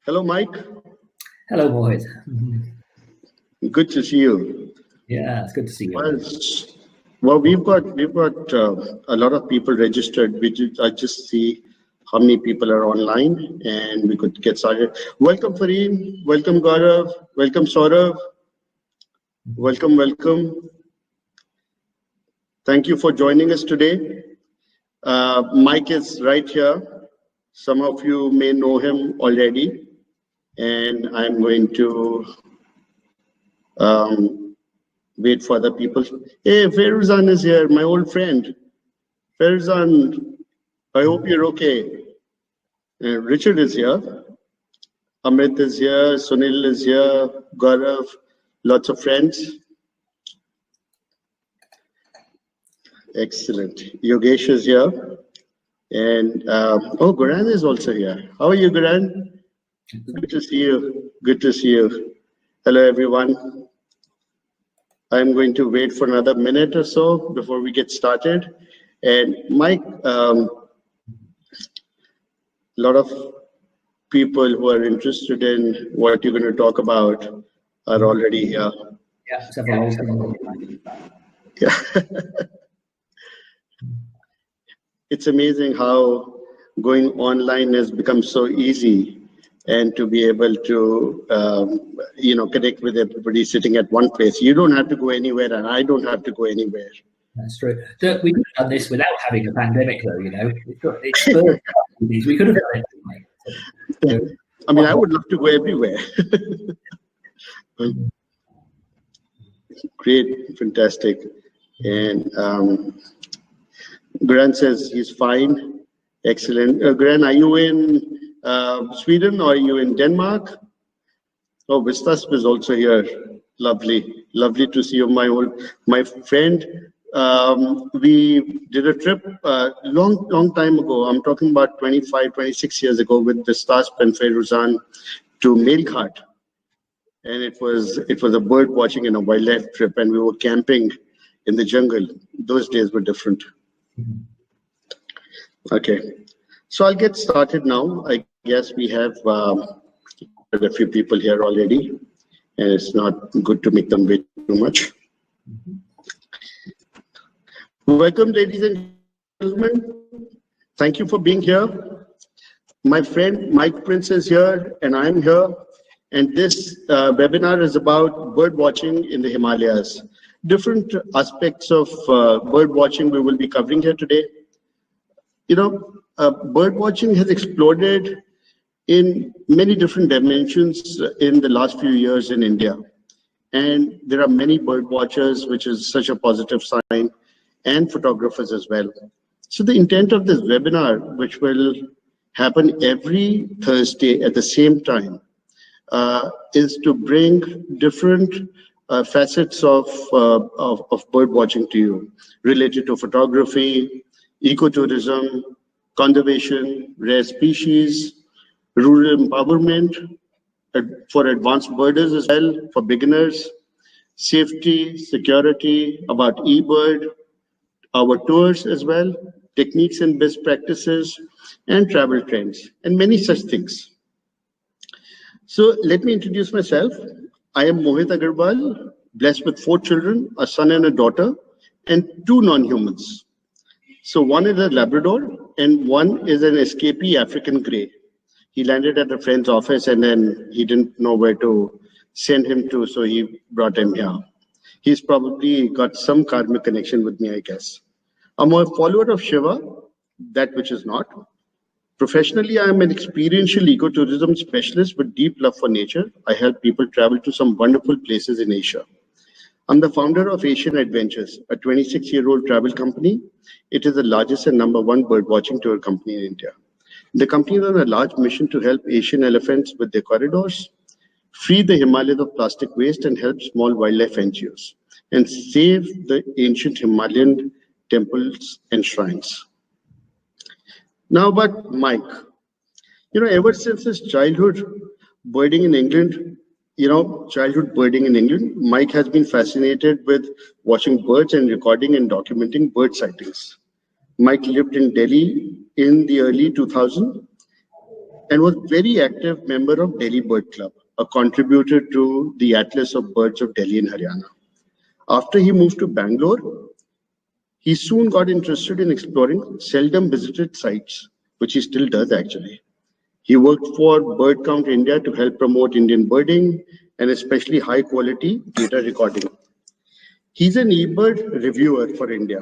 Hello, Mike. Hello, Mohit. Good to see you. Yeah, it's good to see you. Well, we've got a lot of people registered. I just see how many people are online, and we could get started. Welcome, Fareem. Welcome, Gaurav. Welcome, Saurav. Welcome. Thank you for joining us today. Mike is right here. Some of you may know him already, and I'm going to wait for the people. Hey, Fairuzan is here, my old friend. Fairuzan, I hope you're okay. Richard is here. Amit is here. Sunil is here. Gaurav, lots of friends. Excellent. Yogesh is here. And oh, Guran is also here. How are you, Guran? Good to see you. Good to see you. Hello, everyone. I'm going to wait for another minute or so before we get started. And Mike, a lot of people who are interested in what you're going to talk about are already here. Yeah, several. Yeah. It's amazing how going online has become so easy, and to be able to connect with everybody sitting at one place. You don't have to go anywhere, and I don't have to go anywhere. That's true. We could have done this without having a pandemic, though. We could have done it. I mean, I would love to go everywhere. Great, fantastic. And Grant says he's fine. Excellent. Grant, are you in Sweden or are you in Denmark? Oh, Vistas is also here. Lovely to see you, my friend. We did a trip long time ago. I'm talking about 25-26 years ago with Vistas and Fairuzan to Melghat, and it was a bird watching and a wildlife trip, and we were camping in the jungle. Those days were different. Okay, so I'll get started now. I guess we have a few people here already, and it's not good to make them wait too much. Welcome, ladies and gentlemen. Thank you for being here. My friend Mike Prince is here, and I'm here. And this webinar is about bird watching in the Himalayas. Different aspects of bird watching we will be covering here today. You know, bird watching has exploded in many different dimensions in the last few years in India. And there are many bird watchers, which is such a positive sign, and photographers as well. So the intent of this webinar, which will happen every Thursday at the same time, is to bring different facets of bird watching to you, related to photography, ecotourism, conservation, rare species, rural empowerment, for advanced birders as well, for beginners, safety, security, about eBird, our tours as well, techniques and best practices, and travel trends, and many such things. So let me introduce myself. I am Mohit Agarwal, blessed with 4 children, a son and a daughter, and 2 non-humans. So one is a Labrador, and one is an escapee African grey. He landed at a friend's office, and then he didn't know where to send him to, so he brought him here. He's probably got some karmic connection with me, I guess. I'm a follower of Shiva, that which is not. Professionally, I am an experiential ecotourism specialist with deep love for nature. I help people travel to some wonderful places in Asia. I'm the founder of Asian Adventures, a 26-year-old travel company. It is the largest and #1 bird watching tour company in India. The company is on a large mission to help Asian elephants with their corridors, free the Himalayas of plastic waste, and help small wildlife NGOs, and save the ancient Himalayan temples and shrines. Now about Mike. You know, ever since his childhood birding in England, Mike has been fascinated with watching birds and recording and documenting bird sightings. Mike lived in Delhi in the early 2000s and was very active member of Delhi Bird Club, a contributor to the Atlas of Birds of Delhi and Haryana. After he moved to Bangalore, he soon got interested in exploring seldom visited sites, which he still does actually. He worked for Bird Count India to help promote Indian birding and especially high quality data recording. He's an eBird reviewer for India.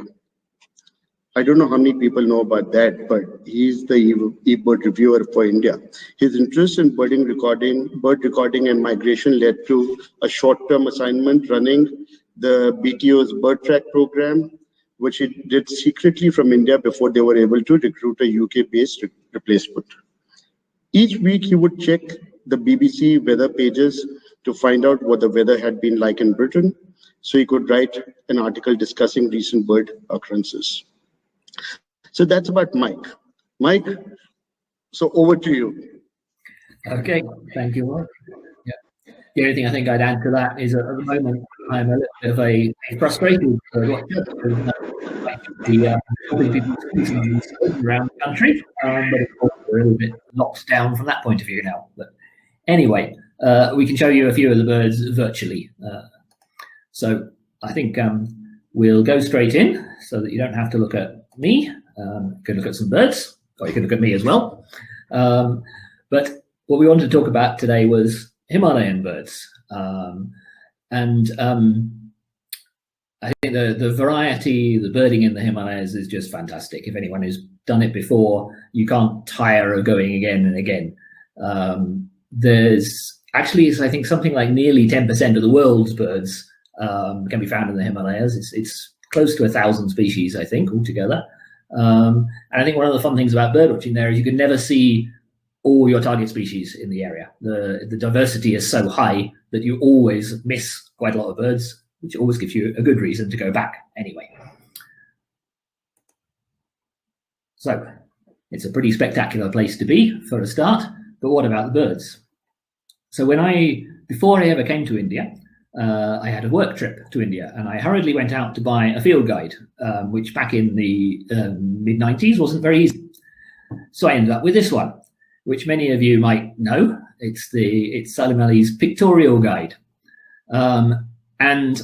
I don't know how many people know about that, but he's the eBird reviewer for India. His interest in bird recording and migration led to a short-term assignment running the BTO's bird track program, which he did secretly from India before they were able to recruit a UK-based replacement. Each week he would check the BBC weather pages to find out what the weather had been like in Britain, so he could write an article discussing recent bird occurrences. So that's about Mike. Mike, so over to you. Okay, thank you, Mark. Yeah. The only thing I think I'd add to that is at the moment I'm a little bit of a frustrated helping people around the country, but of course we're a little bit locked down from that point of view now. But anyway, we can show you a few of the birds virtually. So I think we'll go straight in so that you don't have to look at me. You can look at some birds, or you can look at me as well. But what we wanted to talk about today was Himalayan birds. I think the variety, the birding in the Himalayas is just fantastic. If anyone who's done it before, you can't tire of going again and again. There's actually, I think, something like nearly 10% of the world's birds can be found in the Himalayas. It's close to 1,000 species, I think, altogether. And I think one of the fun things about birdwatching there is you can never see all your target species in the area. The diversity is so high that you always miss quite a lot of birds, which always gives you a good reason to go back anyway. So it's a pretty spectacular place to be for a start, but what about the birds? So before I ever came to India, I had a work trip to India, and I hurriedly went out to buy a field guide, which back in the mid-90s wasn't very easy. So I ended up with this one, which many of you might know. It's Salim Ali's pictorial guide. And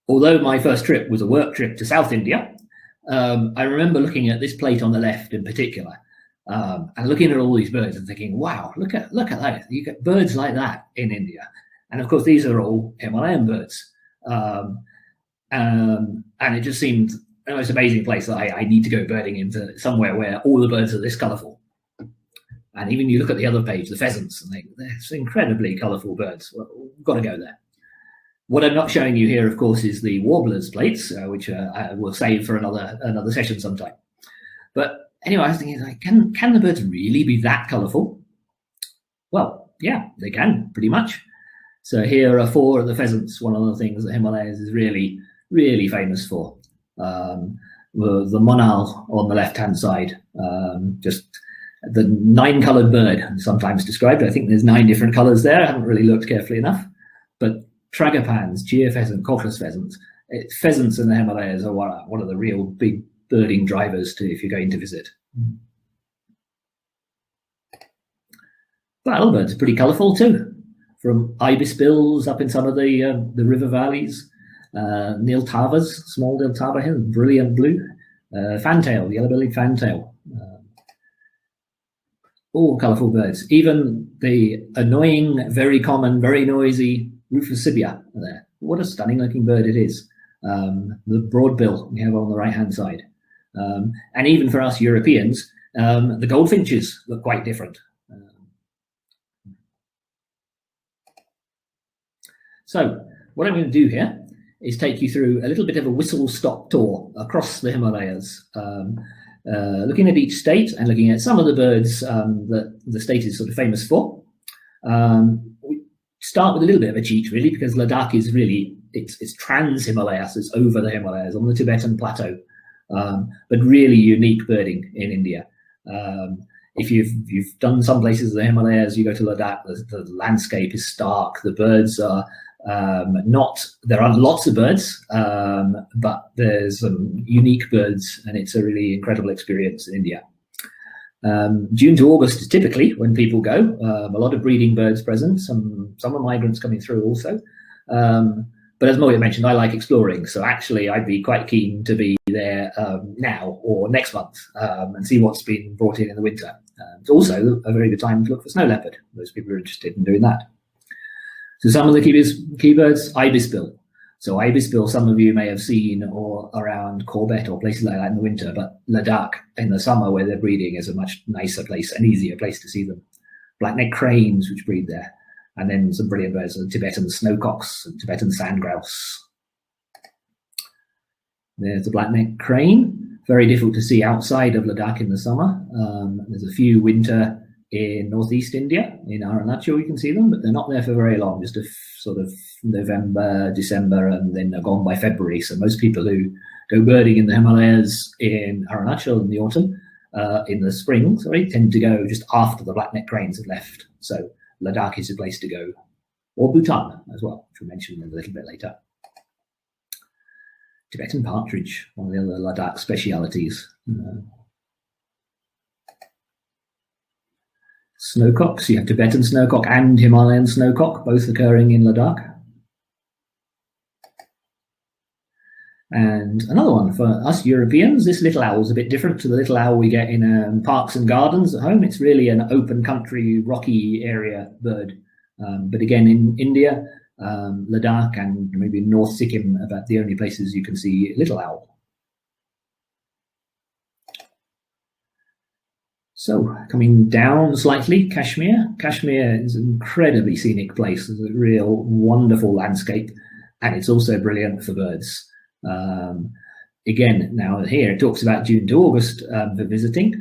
although my first trip was a work trip to South India, I remember looking at this plate on the left in particular, and looking at all these birds and thinking, wow, look at that. You get birds like that in India. And of course, these are all Himalayan birds. And it just seemed the most amazing place that I need to go birding into, somewhere where all the birds are this colourful. And even you look at the other page, the pheasants, and they're incredibly colourful birds. Well, we've got to go there. What I'm not showing you here, of course, is the warblers plates, which I will save for another session sometime. But anyway, I was thinking, like, can the birds really be that colourful? Well, yeah, they can, pretty much. So here are 4 of the pheasants, one of the things that Himalayas is really, really famous for. The monal on the left-hand side, just the 9-coloured bird, sometimes described. I think there's 9 different colours there. I haven't really looked carefully enough. But tragopans, cheer pheasant, Kaklass pheasant. Pheasants in the Himalayas are one of the real big birding drivers if you're going to visit. Battle birds are pretty colourful too. From ibis bills up in some of the river valleys, niltavas, small niltava here, brilliant blue, fantail, yellow-bellied fantail, all colourful birds. Even the annoying, very common, very noisy Rufous-throated there. What a stunning-looking bird it is. The broadbill we have on the right-hand side, and even for us Europeans, the goldfinches look quite different. So what I'm going to do here is take you through a little bit of a whistle-stop tour across the Himalayas, looking at each state and looking at some of the birds that the state is sort of famous for. We start with a little bit of a cheat, really, because Ladakh is really, it's trans-Himalayas, it's over the Himalayas on the Tibetan plateau, but really unique birding in India. If you've done some places in the Himalayas, you go to Ladakh, the landscape is stark, the birds are there are lots of birds, but there's some unique birds, and it's a really incredible experience in India. June to August is typically when people go. A lot of breeding birds present, some summer migrants coming through also. But as Moya mentioned, I like exploring, so actually I'd be quite keen to be there now or next month and see what's been brought in the winter. It's also a very good time to look for snow leopard. Most people are interested in doing that. So some of the key birds, ibisbill. So ibisbill, some of you may have seen or around Corbett or places like that in the winter, but Ladakh in the summer where they're breeding is a much nicer place, an easier place to see them. Black-necked cranes, which breed there. And then some brilliant birds, the Tibetan snowcocks and Tibetan sand grouse. There's the black-necked crane, very difficult to see outside of Ladakh in the summer. There's a few winter in northeast India, in Arunachal you can see them, but they're not there for very long, just a sort of November, December, and then they're gone by February. So most people who go birding in the Himalayas in Arunachal in the autumn, in the spring, sorry, tend to go just after the black-necked cranes have left. So Ladakh is a place to go, or Bhutan as well, which we'll mention a little bit later. Tibetan partridge, one of the other Ladakh specialities. Snowcocks, you have Tibetan snowcock and Himalayan snowcock, both occurring in Ladakh. And another one for us Europeans, this little owl is a bit different to the little owl we get in parks and gardens at home. It's really an open country, rocky area bird. But again, in India, Ladakh and maybe North Sikkim, about the only places you can see little owl. So coming down slightly, Kashmir. Kashmir is an incredibly scenic place. It's a real wonderful landscape, and it's also brilliant for birds. Again, now here it talks about June to August for visiting.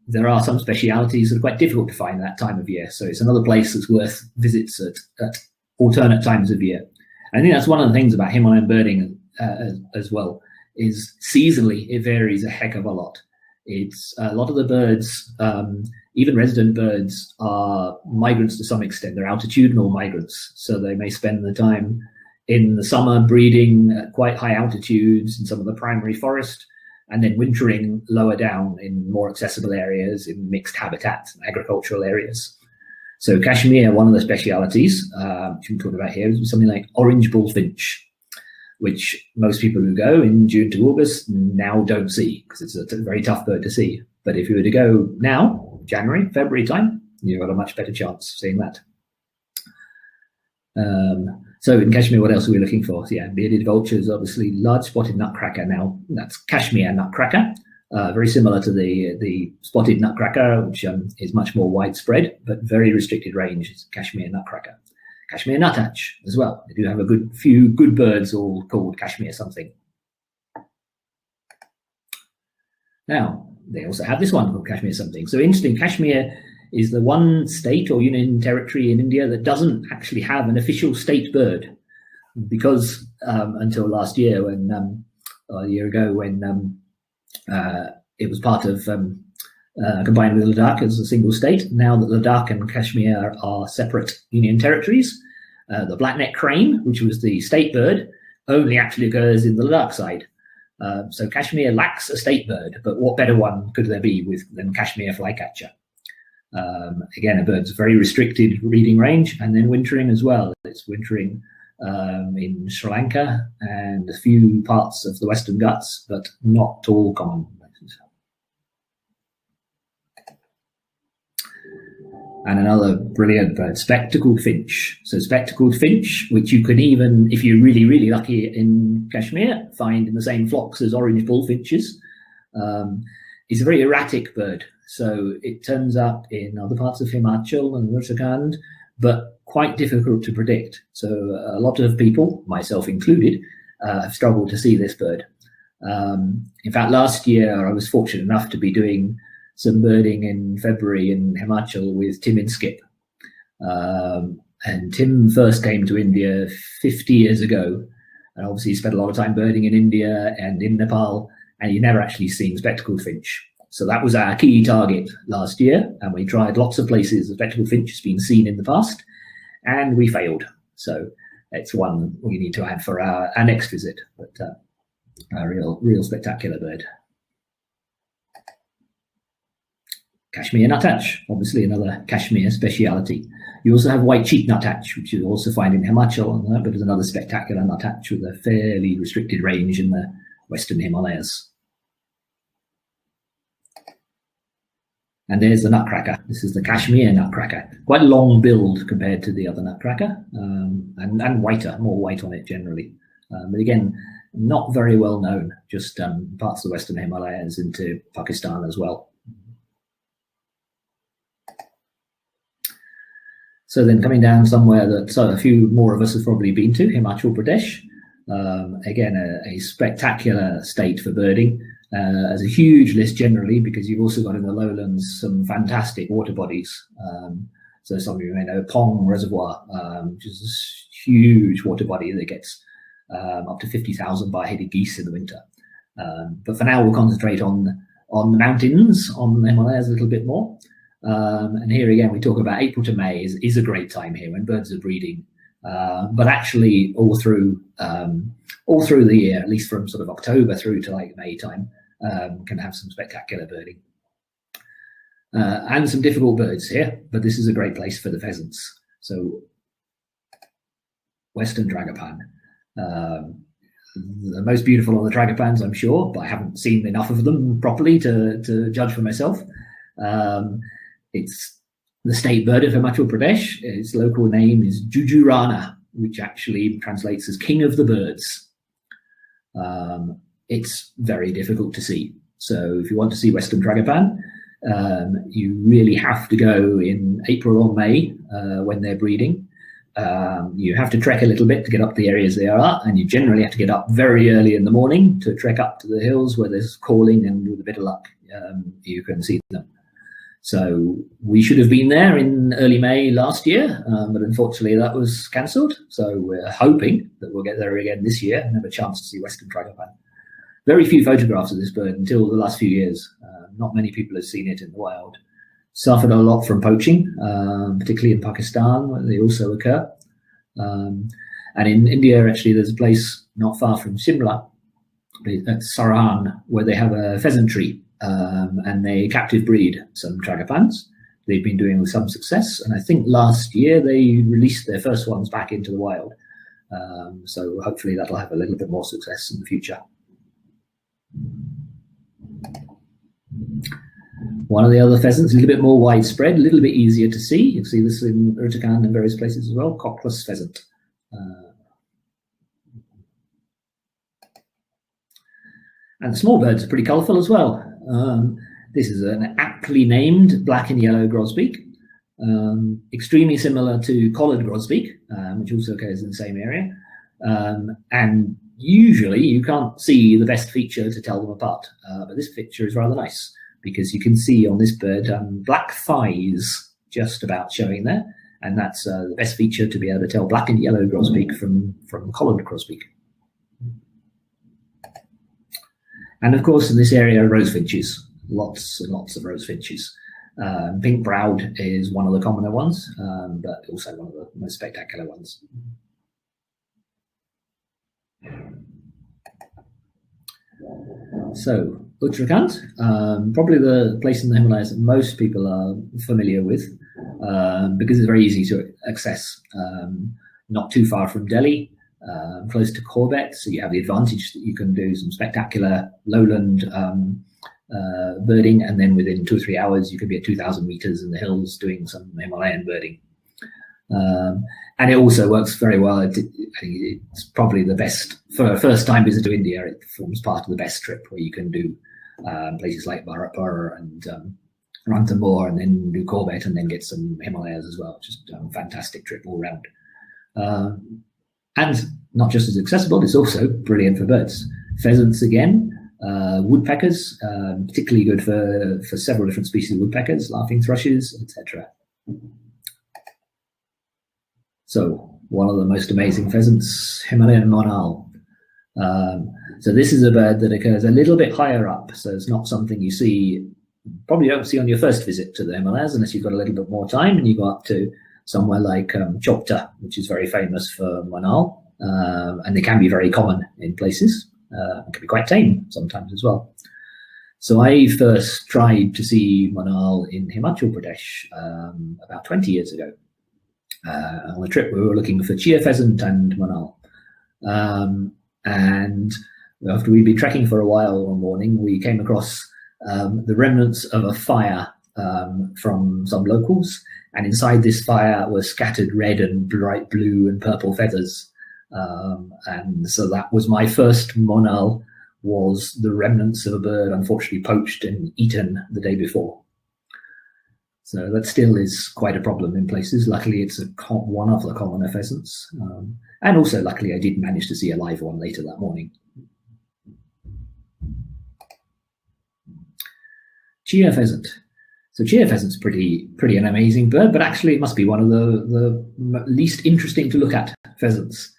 There are some specialities that are quite difficult to find that time of year, so it's another place that's worth visits at alternate times of year. And I think that's one of the things about Himalayan birding as well, is seasonally it varies a heck of a lot. It's a lot of the birds, even resident birds, are migrants to some extent. They're altitudinal migrants, so they may spend the time in the summer breeding at quite high altitudes in some of the primary forest, and then wintering lower down in more accessible areas, in mixed habitats and agricultural areas. So Kashmir, one of the specialities, which we're talking about here, is something like orange bullfinch, which most people who go in June to August now don't see, because it's a very tough bird to see. But if you were to go now, January, February time, you've got a much better chance of seeing that. So in Kashmir, what else are we looking for? So yeah, bearded vultures, obviously. Large spotted nutcracker. Now that's Kashmir nutcracker, very similar to the spotted nutcracker, which is much more widespread, but very restricted range. It's Kashmir nutcracker. Kashmir Nuthatch as well. They do have a few good birds, all called Kashmir something. Now they also have this one called Kashmir something. So interesting, Kashmir is the one state or union territory in India that doesn't actually have an official state bird, because until last year, when a year ago, when it was part of combined with Ladakh as a single state. Now that Ladakh and Kashmir are separate union territories, the black-necked crane, which was the state bird, only actually occurs in the Ladakh side. So Kashmir lacks a state bird, but what better one could there be than Kashmir Flycatcher? Again, a bird's very restricted breeding range, and then wintering as well. It's wintering in Sri Lanka and a few parts of the Western Ghats, but not all common places. And another brilliant bird, spectacled finch. So spectacled finch, which you can even, if you're really, really lucky in Kashmir, find in the same flocks as orange bullfinches, is a very erratic bird. So it turns up in other parts of Himachal and Uttarakhand, but quite difficult to predict. So a lot of people, myself included, have struggled to see this bird. In fact, last year I was fortunate enough to be doing some birding in February in Himachal with Tim and Skip. And Tim first came to India 50 years ago, and obviously he spent a lot of time birding in India and in Nepal, and he'd never actually seen spectacled finch. So that was our key target last year, and we tried lots of places the spectacled finch has been seen in the past, and we failed. So it's one we need to add for our next visit, but a real spectacular bird. Kashmir Nuthatch, obviously another Kashmir speciality. You also have White-cheeked Nuthatch, which you also find in Himachal, but is another spectacular Nuthatch with a fairly restricted range in the Western Himalayas. And there's the Nutcracker. This is the Kashmir Nutcracker. Quite long build compared to the other Nutcracker, and whiter, more white on it generally. But again, not very well known, just parts of the Western Himalayas into Pakistan as well. So then coming down somewhere that a few more of us have probably been to, Himachal Pradesh. Again, a spectacular state for birding. As a huge list generally, because you've also got in the lowlands some fantastic water bodies. So some of you may know Pong Reservoir, which is this huge water body that gets up to 50,000 bar-headed geese in the winter. But for now, we'll concentrate on the mountains, on the Himalayas a little bit more. And here again, we talk about April to May is a great time here when birds are breeding. But actually, all through the year, at least from sort of October through to like May time, can have some spectacular birding. And some difficult birds here, but this is a great place for the pheasants. So, Western Tragopan. The most beautiful of the Tragopans, I'm sure, but I haven't seen enough of them properly to judge for myself. It's the state bird of Himachal Pradesh. Its local name is Jujurana, which actually translates as King of the Birds. It's very difficult to see. So if you want to see Western Tragopan, you really have to go in April or May when they're breeding. You have to trek a little bit to get up the areas they are, and you generally have to get up very early in the morning to trek up to the hills where there's calling, and with a bit of luck, you can see them. So we should have been there in early May last year, but unfortunately that was cancelled. So we're hoping that we'll get there again this year and have a chance to see Western Tragopan. Very few photographs of this bird until the last few years. Not many people have seen it in the wild. Suffered a lot from poaching, particularly in Pakistan, where they also occur. And in India, actually, there's a place not far from Shimla, at Saran, where they have a pheasantry. And they captive breed some Tragopans. They've been doing with some success, and I think last year they released their first ones back into the wild. So hopefully that'll have a little bit more success in the future. One of the other pheasants, a little bit more widespread, a little bit easier to see. You'll see this in Uttarakhand and various places as well, Kaklass Pheasant. And the small birds are pretty colourful as well. This is an aptly named black and yellow grosbeak, extremely similar to collared grosbeak, which also occurs in the same area. And usually you can't see the best feature to tell them apart, but this picture is rather nice because you can see on this bird black thighs just about showing there, and that's the best feature to be able to tell black and yellow grosbeak from collared grosbeak. And of course, in this area, rosefinches, lots and lots of rosefinches. Pink-browed is one of the commoner ones, but also one of the most spectacular ones. So, Uttarakhand, probably the place in the Himalayas that most people are familiar with, because it's very easy to access. Not too far from Delhi, close to Corbett, so you have the advantage that you can do some spectacular lowland birding, and then within 2 or 3 hours you could be at 2,000 meters in the hills doing some Himalayan birding. And it also works very well. I think it's probably the best for a first-time visit to India. It forms part of the best trip where you can do places like Barwing and Ranthambore, and then do Corbett, and then get some Himalayas as well. Just a fantastic trip all round. And not just as accessible, it's also brilliant for birds. Pheasants again, woodpeckers, particularly good for several different species of woodpeckers, laughing thrushes, etc. So one of the most amazing pheasants, Himalayan monal. So this is a bird that occurs a little bit higher up, so it's not something you see, probably don't see on your first visit to the Himalayas unless you've got a little bit more time and you go up to somewhere like Chopta, which is very famous for monal, and they can be very common in places. Can be quite tame sometimes as well. So I first tried to see Manal in Himachal Pradesh about 20 years ago. On a trip we were looking for chia pheasant and Manal. And after we'd been trekking for a while one morning, we came across the remnants of a fire from some locals, and inside this fire were scattered red and bright blue and purple feathers. And so that was my first Manal, was the remnants of a bird unfortunately poached and eaten the day before. So that still is quite a problem in places. Luckily, it's one of the commoner pheasants. And also, luckily, I did manage to see a live one later that morning. Chia pheasant. So chia pheasant's pretty an amazing bird, but actually it must be one of the least interesting to look at pheasants.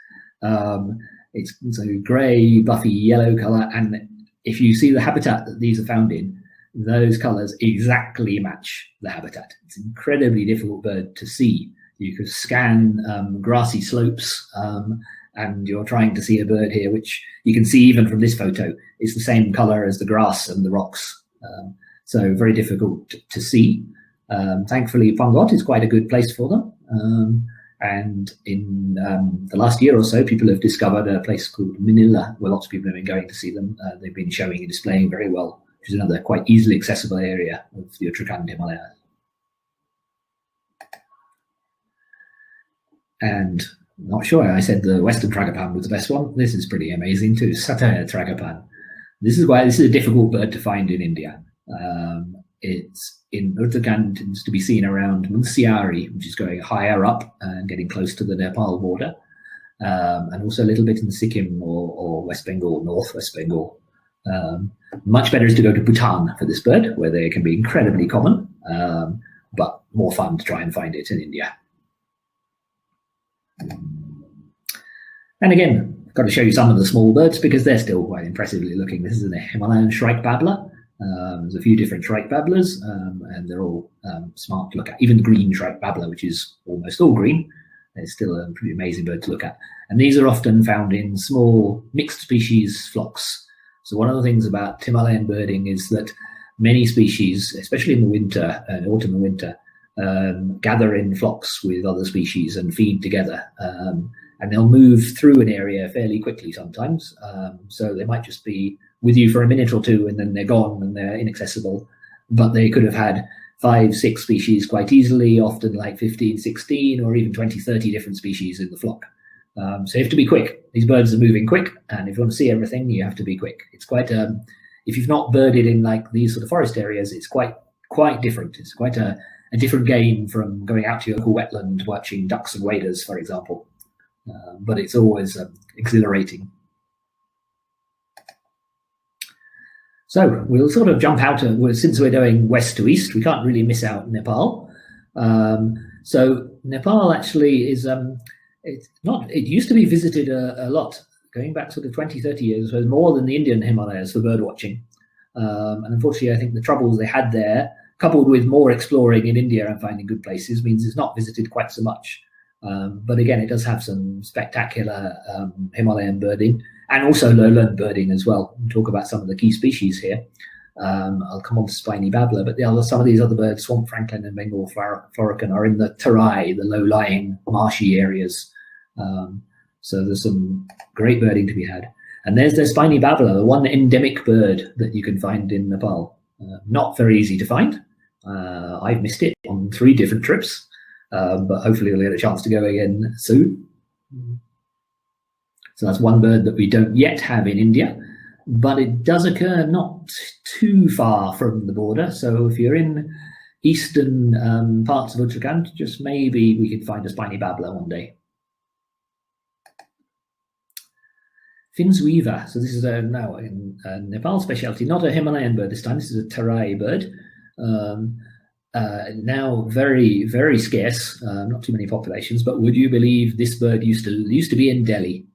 It's a grey, buffy yellow colour, and if you see the habitat that these are found in, those colours exactly match the habitat. It's an incredibly difficult bird to see. You could scan grassy slopes, and you're trying to see a bird here, which you can see even from this photo. It's the same colour as the grass and the rocks. So very difficult to see. Thankfully, Pangot is quite a good place for them. And in the last year or so, people have discovered a place called Manila, where lots of people have been going to see them. They've been showing and displaying very well, which is another quite easily accessible area of the Uttarakhand Himalayas. And not sure, I said the Western Tragopan was the best one. This is pretty amazing too, Satyr Tragopan. This is a difficult bird to find in India. It's in Uttarakhand, tends to be seen around Munsiari, which is going higher up and getting close to the Nepal border, and also a little bit in Sikkim or West Bengal, Northwest Bengal. Much better is to go to Bhutan for this bird, where they can be incredibly common, but more fun to try and find it in India. And again, I've got to show you some of the small birds because they're still quite impressively looking. This is a Himalayan Shrike-babbler. There's a few different Shrike-babblers, and they're all smart to look at. Even the green Shrike-babbler, which is almost all green, is still a pretty amazing bird to look at. And these are often found in small mixed species flocks. So one of the things about Himalayan birding is that many species, especially in the winter, autumn and winter, gather in flocks with other species and feed together. And they'll move through an area fairly quickly sometimes. So they might just be with you for a minute or two and then they're gone and they're inaccessible. But they could have had 5, 6 species quite easily, often like 15, 16, or even 20, 30 different species in the flock. So you have to be quick. These birds are moving quick, and if you want to see everything, you have to be quick. It's quite, if you've not birded in like these sort of forest areas, it's quite different. It's quite a different game from going out to your local wetland watching ducks and waders, for example. But it's always exhilarating. So we'll sort of jump out, since we're going west to east, we can't really miss out Nepal. So Nepal actually is, it used to be visited a lot, going back sort of 20, 30 years, so more than the Indian Himalayas for bird watching. And unfortunately, I think the troubles they had there, coupled with more exploring in India and finding good places, means it's not visited quite so much. But again, it does have some spectacular Himalayan birding and also lowland birding as well. We'll talk about some of the key species here. I'll come on to Spiny Babbler, but some of these other birds, Swamp Francolin and Bengal Florican, are in the Terai, the low-lying marshy areas. So there's some great birding to be had. And there's the Spiny Babbler, the one endemic bird that you can find in Nepal. Not very easy to find. I've missed it on 3 different trips. But hopefully we'll get a chance to go again soon. So that's one bird that we don't yet have in India, but it does occur not too far from the border. So if you're in eastern parts of Uttarakhand, just maybe we could find a Spiny Babbler one day. Fin's weaver. So this is now in Nepal specialty, not a Himalayan bird this time. This is a Terai bird. Now very, very scarce, not too many populations, but would you believe this bird used to be in Delhi?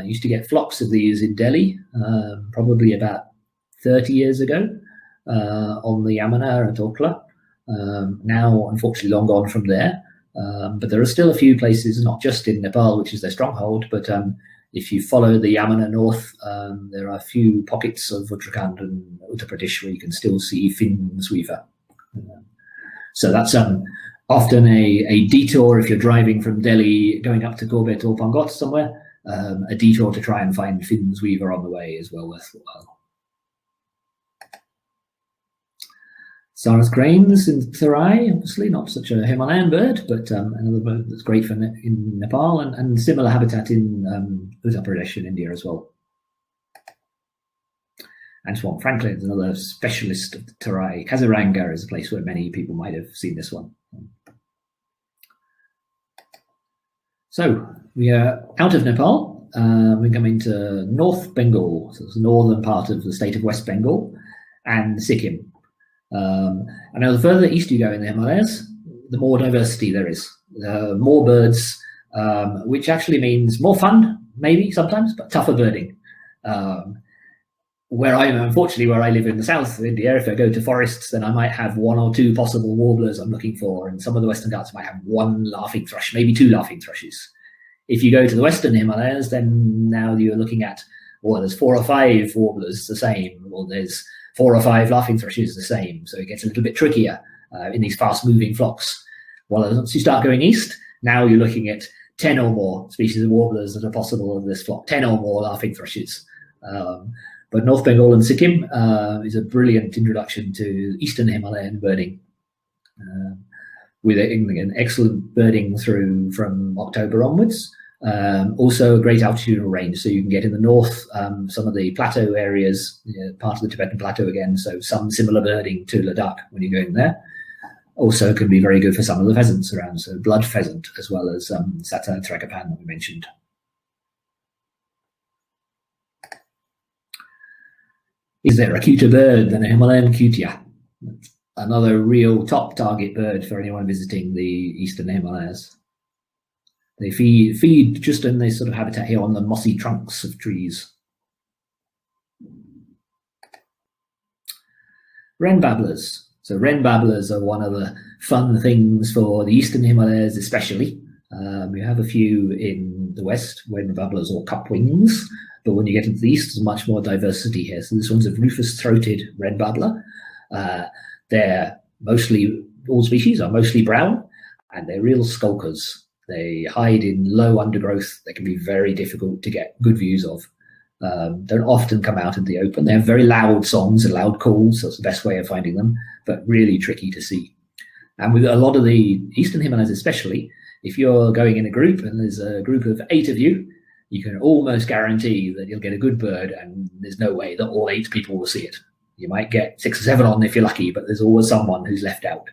Used to get flocks of these in Delhi, probably about 30 years ago, on the Yamuna and Okla. Now, unfortunately, long gone from there. But there are still a few places, not just in Nepal, which is their stronghold, but If you follow the Yamuna north, there are a few pockets of Uttarakhand and Uttar Pradesh where you can still see Finch weaver. So that's often a detour if you're driving from Delhi going up to Corbett or Pangot somewhere. A detour to try and find Finch weaver on the way is well worthwhile. Sarus cranes in Terai, obviously not such a Himalayan bird, but another bird that's great for in Nepal, and similar habitat in Uttar Pradesh in India as well. And swamp francolin is another specialist of the Terai. Kaziranga is a place where many people might have seen this one. So we are out of Nepal. We come into North Bengal, so it's the northern part of the state of West Bengal, and Sikkim. And now the further east you go in the Himalayas, the more diversity there is. More birds, which actually means more fun, maybe sometimes, but tougher birding. Unfortunately, where I live in the south of India, if I go to forests, then I might have one or two possible warblers I'm looking for, and some of the Western Ghats might have one laughing thrush, maybe two laughing thrushes. If you go to the Western Himalayas, then now you're looking at, well, there's 4 or 5 warblers the same, or there's 4 or 5 laughing thrushes the same. So it gets a little bit trickier in these fast-moving flocks. Well, once you start going east, now you're looking at 10 or more species of warblers that are possible in this flock, 10 or more laughing thrushes. But North Bengal and Sikkim is a brilliant introduction to eastern Himalayan birding, with again, excellent birding through from October onwards. Also a great altitudinal range, so you can get in the north, some of the plateau areas, part of the Tibetan plateau again, so some similar birding to Ladakh when you're going there. Also can be very good for some of the pheasants around, so blood pheasant as well as Satyr Tragopan that we mentioned. Is there a cuter bird than a Himalayan Cutia? Another real top target bird for anyone visiting the eastern Himalayas. They feed just in this sort of habitat here on the mossy trunks of trees. Wren-babblers. So wren-babblers are one of the fun things for the eastern Himalayas especially. We have a few in the west, wren-babblers or cupwings, but when you get into the east, there's much more diversity here. So this one's a Rufous-throated Wren-babbler. They're mostly, all species are mostly brown, and they're real skulkers. They hide in low undergrowth. They can be very difficult to get good views of. Don't often come out in the open. They have very loud songs and loud calls. That's the best way of finding them, but really tricky to see. And with a lot of the eastern Himalayas especially, if you're going in a group and there's a group of 8 of you, you can almost guarantee that you'll get a good bird, and there's no way that all 8 people will see it. You might get 6 or 7 on if you're lucky, but there's always someone who's left out,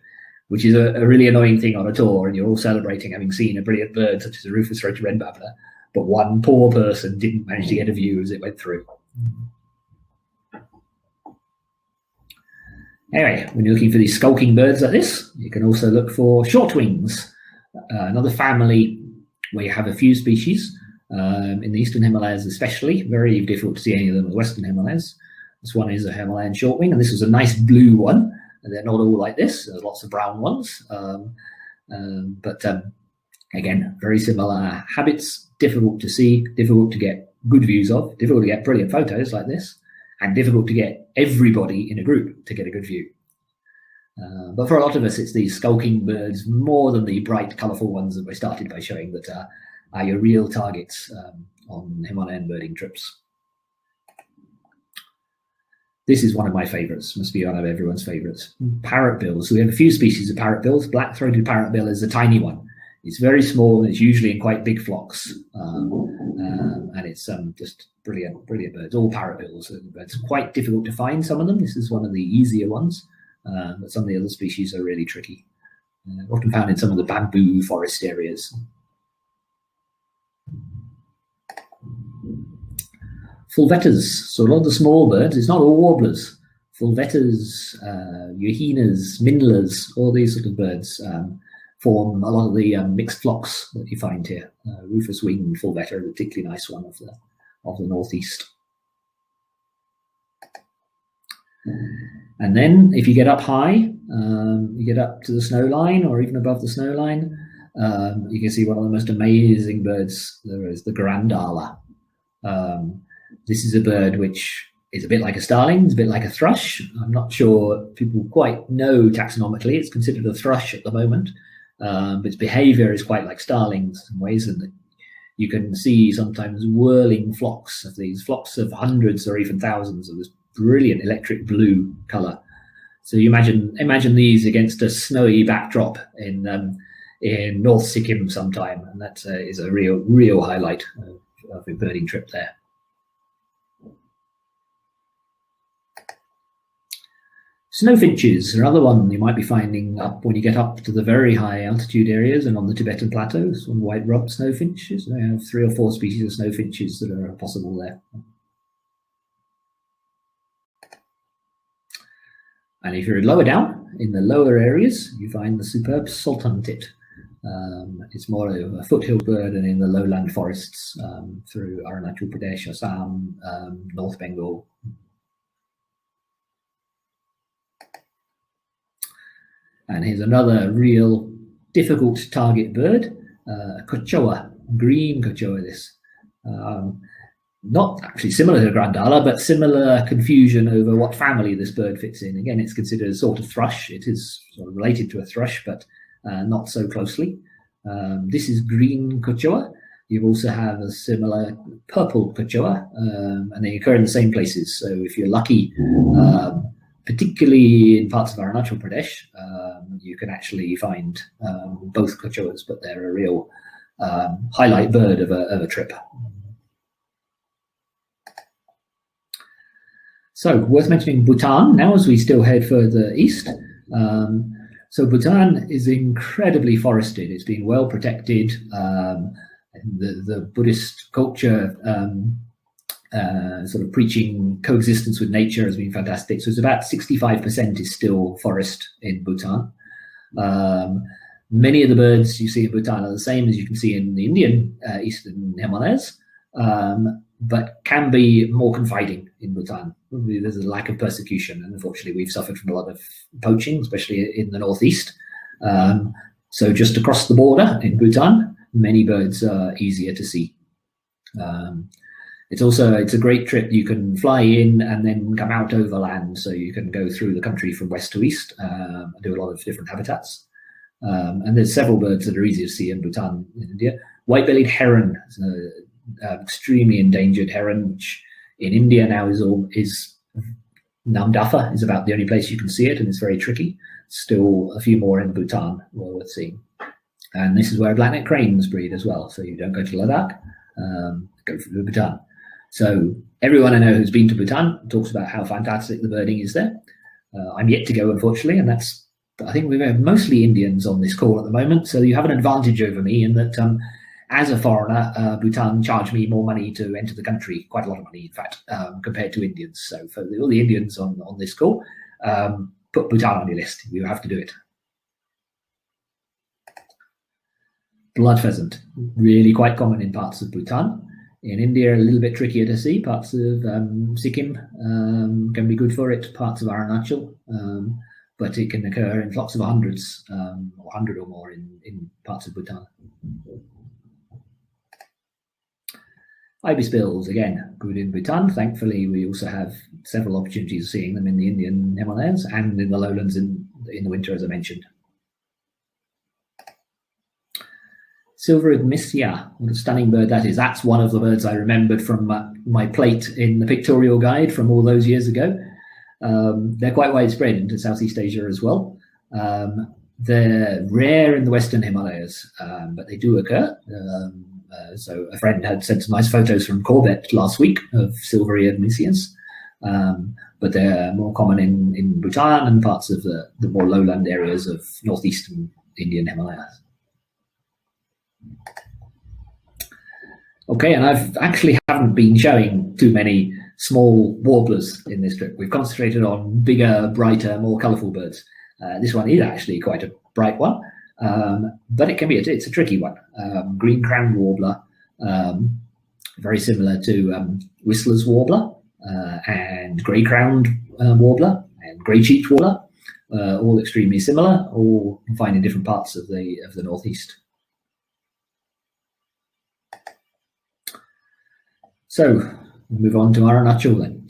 which is a really annoying thing on a tour, and you're all celebrating having seen a brilliant bird such as a Rufous-throated Wren-babbler, but one poor person didn't manage to get a view as it went through. Anyway, when you're looking for these skulking birds like this, you can also look for shortwings, another family where you have a few species, in the eastern Himalayas especially. Very difficult to see any of them in the western Himalayas. This one is a Himalayan shortwing, and this is a nice blue one. And they're not all like this. There's lots of brown ones. Again, very similar habits, difficult to see, difficult to get good views of, difficult to get brilliant photos like this, and difficult to get everybody in a group to get a good view. But for a lot of us, it's these skulking birds more than the bright, colourful ones that we started by showing that are your real targets on Himalayan birding trips. This is one of my favourites, must be one of everyone's favourites. Parrotbills. So we have a few species of parrotbills. Black-throated parrotbill is a tiny one. It's very small, and it's usually in quite big flocks. And it's just brilliant birds, all parrotbills. It's quite difficult to find some of them. This is one of the easier ones, but some of the other species are really tricky. Often found in some of the bamboo forest areas. Fulvetters, so a lot of the small birds, it's not all warblers. Fulvetters, euhenas, mindlers, all these sort of birds form a lot of the mixed flocks that you find here. Rufous-winged fulvetter, a particularly nice one of the northeast. And then if you get up high, you get up to the snow line or even above the snow line, you can see one of the most amazing birds there is, the Grandala. This is a bird which is a bit like a starling, it's a bit like a thrush. I'm not sure people quite know taxonomically. It's considered a thrush at the moment, but its behavior is quite like starlings in ways, and you can see sometimes whirling flocks of these flocks of hundreds or even thousands of this brilliant electric blue color. So you imagine these against a snowy backdrop in North Sikkim sometime, and that is a real highlight of a birding trip there. Snowfinches are another one you might be finding up when you get up to the very high altitude areas and on the Tibetan plateaus. On white-rumped snowfinches, they have 3 or 4 species of snowfinches that are possible there. And if you're lower down, in the lower areas, you find the superb Sultan Tit. It's more of a foothill bird and in the lowland forests through Arunachal Pradesh, Assam, North Bengal. And here's another real difficult target bird, Cochoa, green Cochoa this. Not actually similar to Grandala, but similar confusion over what family this bird fits in. Again, it's considered a sort of thrush. It is sort of related to a thrush, but not so closely. This is green Cochoa. You also have a similar purple Cochoa, and they occur in the same places. So if you're lucky, particularly in parts of Arunachal Pradesh, you can actually find both Cochoas, but they're a real highlight bird of a trip. So worth mentioning Bhutan now as we still head further east. So Bhutan is incredibly forested. It's been well protected. The Buddhist culture sort of preaching coexistence with nature has been fantastic. So it's about 65% is still forest in Bhutan. Many of the birds you see in Bhutan are the same as you can see in the Indian eastern Himalayas, but can be more confiding in Bhutan. There's a lack of persecution, and unfortunately we've suffered from a lot of poaching, especially in the northeast. So just across the border in Bhutan, many birds are easier to see. It's a great trip. You can fly in and then come out overland, so you can go through the country from west to east and do a lot of different habitats. And there's several birds that are easy to see in Bhutan in India. White-bellied heron is an extremely endangered heron, which in India now is Namdapha is about the only place you can see it, and it's very tricky. Still a few more in Bhutan well worth seeing. And this is where black-necked cranes breed as well. So you don't go to Ladakh, go to Bhutan. So everyone I know who's been to Bhutan talks about how fantastic the birding is there. I'm yet to go, unfortunately, and I think we have mostly Indians on this call at the moment, so you have an advantage over me in that as a foreigner, Bhutan charged me more money to enter the country, quite a lot of money, in fact, compared to Indians. So for all the Indians on this call, put Bhutan on your list. You have to do it. Blood pheasant, really quite common in parts of Bhutan. In India, a little bit trickier to see. Parts of Sikkim can be good for it, parts of Arunachal, but it can occur in flocks of hundreds, or 100 or more in parts of Bhutan. Ibis bills, again, good in Bhutan. Thankfully, we also have several opportunities of seeing them in the Indian Himalayas and in the lowlands in the winter, as I mentioned. Silvered Mesia, what a stunning bird that is. That's one of the birds I remembered from my plate in the pictorial guide from all those years ago. They're quite widespread into Southeast Asia as well. They're rare in the Western Himalayas, but they do occur. So a friend had sent some nice photos from Corbett last week of silver-eared Mesias, but they're more common in Bhutan and parts of the more lowland areas of northeastern Indian Himalayas. Okay, and I've actually haven't been showing too many small warblers in this trip. We've concentrated on bigger, brighter, more colourful birds. This one is actually quite a bright one, but it can be it's a tricky one. Green-crowned warbler, very similar to Whistler's warbler, and grey-crowned warbler, and grey-cheeked warbler, all extremely similar, all you can find in different parts of the northeast. So we'll move on to Arunachal then.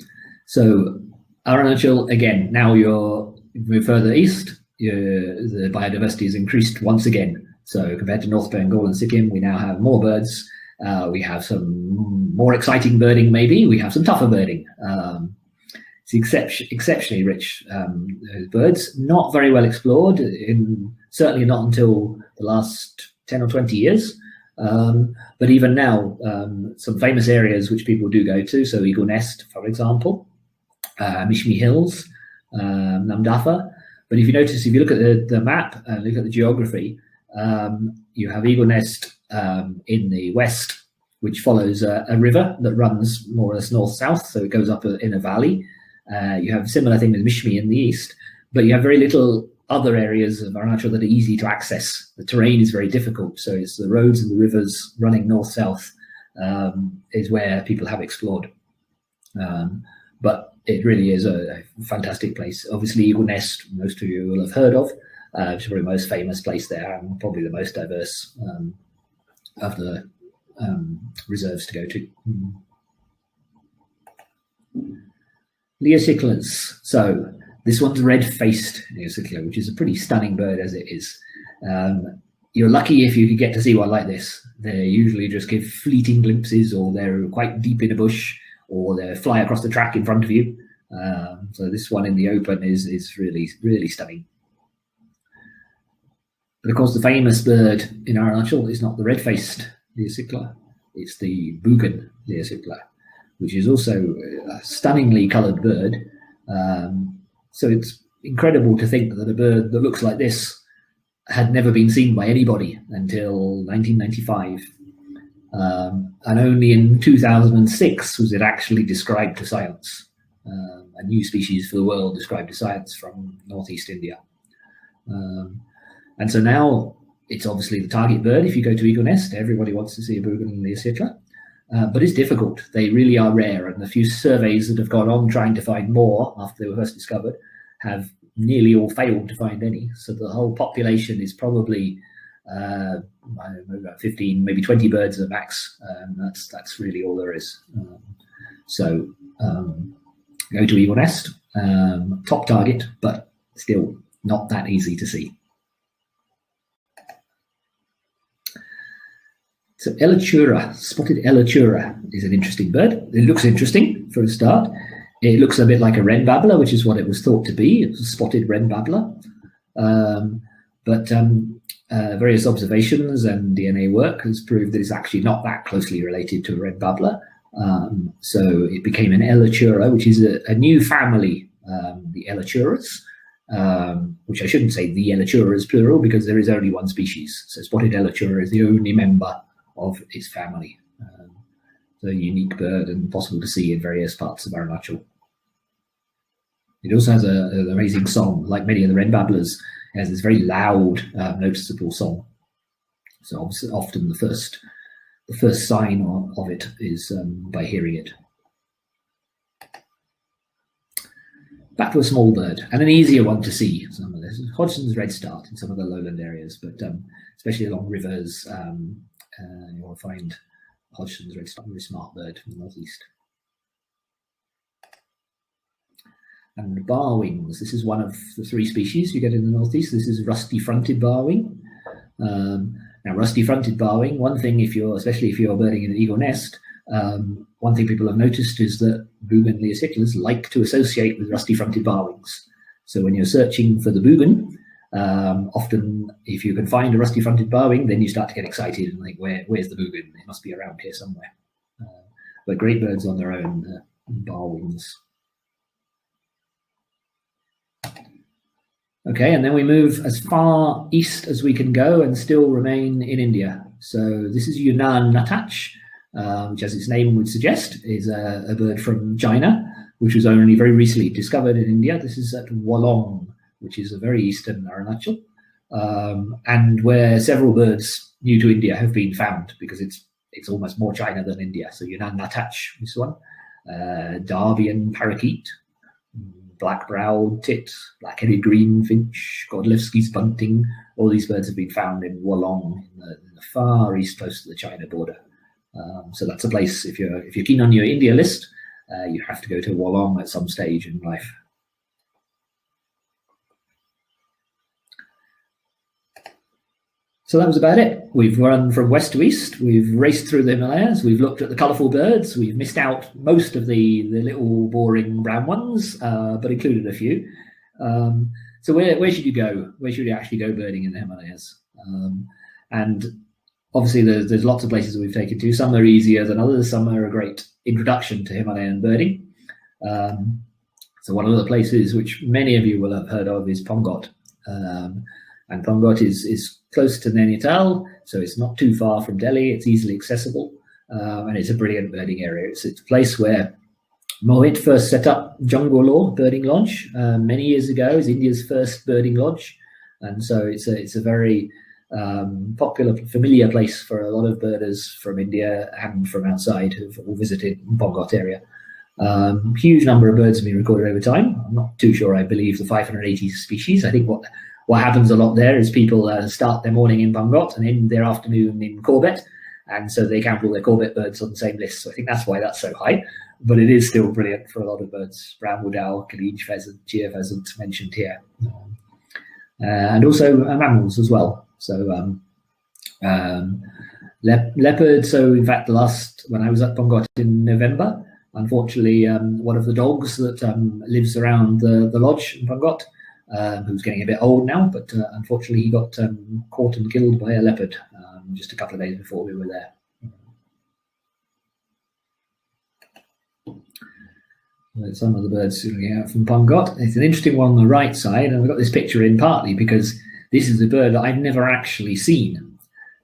So Arunachal, again, now you move further east, the biodiversity has increased once again. So compared to North Bengal and Sikkim, we now have more birds. We have some more exciting birding, maybe. We have some tougher birding. It's exceptionally rich, those birds. Not very well explored, certainly not until the last 10 or 20 years. But even now, some famous areas which people do go to, so Eagle Nest, for example, Mishmi Hills, Namdapha. But if you notice, if you look at the map and look at the geography, you have Eagle Nest in the west, which follows a river that runs more or less north-south, so it goes up in a valley. You have a similar thing with Mishmi in the east, but you have very little other areas of Arunachal that are easy to access. The terrain is very difficult, so it's the roads and the rivers running north-south is where people have explored. But it really is a fantastic place. Obviously, Eagle Nest, most of you will have heard of. It's probably the most famous place there and probably the most diverse of the reserves to go to. Liocichlas. So this one's red-faced Liocichia, which is a pretty stunning bird as it is. You're lucky if you could get to see one like this. They usually just give fleeting glimpses, or they're quite deep in a bush, or they fly across the track in front of you. So this one in the open is really, really stunning. But of course, the famous bird in Arunachal is not the red-faced Liocichia, it's the Bugan Liocichia, which is also a stunningly coloured bird. So it's incredible to think that a bird that looks like this had never been seen by anybody until 1995. And only in 2006 was it actually described to science. A new species for the world described to science from northeast India. And so now it's obviously the target bird. If you go to Eagle Nest, everybody wants to see a Bugan Liocichia. But it's difficult. They really are rare, and the few surveys that have gone on trying to find more after they were first discovered have nearly all failed to find any. So the whole population is probably I don't know, about 15, maybe 20 birds at max. That's really all there is. So go to Eagle Nest, top target, but still not that easy to see. So Elachura, spotted Elachura is an interesting bird. It looks interesting for a start. It looks a bit like a Wren-babbler, which is what it was thought to be. It was a spotted Wren-babbler. But various observations and DNA work has proved that it's actually not that closely related to a Wren-babbler. So it became an Elachura, which is a new family, the Elachuras, which I shouldn't say the Elachuras plural, because there is only one species. So spotted Elachura is the only member of its family. So a unique bird and possible to see in various parts of Arunachal. It also has an amazing song, like many of the Wren-babblers. It has this very loud, noticeable song. So often the first sign of it is by hearing it. Back to a small bird, and an easier one to see. Some of this Hodgson's Redstart in some of the lowland areas, but especially along rivers, you'll find Hodgson's Redstart, a very smart bird from the northeast. And barwings. This is one of the three species you get in the northeast. This is rusty-fronted barwing. Now, rusty-fronted barwing. One thing, especially if you're birding in an Eagle Nest, one thing people have noticed is that Bugan Liocichlas like to associate with rusty-fronted barwings. So when you're searching for the Bugan, often if you can find a rusty-fronted barwing, then you start to get excited and think, where's the Bugan? It must be around here somewhere. But great birds on their own, barwings. Okay, and then we move as far east as we can go and still remain in India. So this is Yunnan Nuthatch, which, as its name would suggest, is a bird from China, which was only very recently discovered in India. This is at Wolong, which is a very eastern Arunachal, and where several birds new to India have been found, because it's almost more China than India. So Yunnan Nuthatch, this one, Darbian parakeet, black-browed tit, black-headed green finch, Godlewski's bunting. All these birds have been found in Wolong, in the far east, close to the China border. So that's a place, if you're keen on your India list, you have to go to Wolong at some stage in life. So that was about it. We've run from west to east. We've raced through the Himalayas. We've looked at the colourful birds. We've missed out most of the little boring brown ones, but included a few. So where should you go? Where should you actually go birding in the Himalayas? And obviously there's lots of places we've taken to. Some are easier than others. Some are a great introduction to Himalayan birding. So one of the places which many of you will have heard of is Pongot. And Pongot is close to Nainital, so it's not too far from Delhi. It's easily accessible, and it's a brilliant birding area. It's a place where Mohit first set up Jungwalore Birding Lodge many years ago. It's India's first birding lodge, and so it's a very popular, familiar place for a lot of birders from India and from outside who've all visited Pongot area. Huge number of birds have been recorded over time. I'm not too sure. I believe the 580 species. I think what happens a lot there is people start their morning in Pongot and end their afternoon in Corbett, and so they count all their Corbett birds on the same list. So I think that's why that's so high, but it is still brilliant for a lot of birds. Brown wood owl, Khalij pheasant, Chia pheasant mentioned here, and also mammals as well. So leopard. So in fact, when I was at Pongot in November, unfortunately, one of the dogs that lives around the lodge in Pongot, who's getting a bit old now, but unfortunately he got caught and killed by a leopard just a couple of days before we were there. Some of the birds looking out from Pongot. It's an interesting one on the right side, and I've got this picture in partly because this is a bird that I've never actually seen.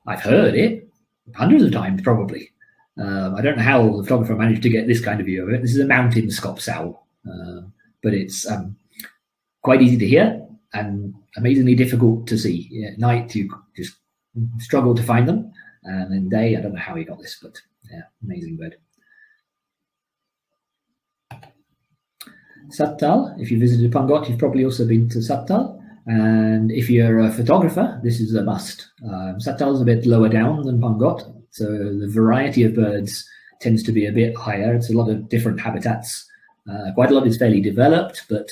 I've heard it hundreds of times probably. I don't know how the photographer managed to get this kind of view of it. This is a mountain scops owl, but it's quite easy to hear and amazingly difficult to see. At night, you just struggle to find them, and in day, I don't know how he got this, but yeah, amazing bird. Sattal, if you visited Pongot, you've probably also been to Sattal, and if you're a photographer, this is a must. Sattal is a bit lower down than Pongot, so the variety of birds tends to be a bit higher. It's a lot of different habitats. Quite a lot is fairly developed, but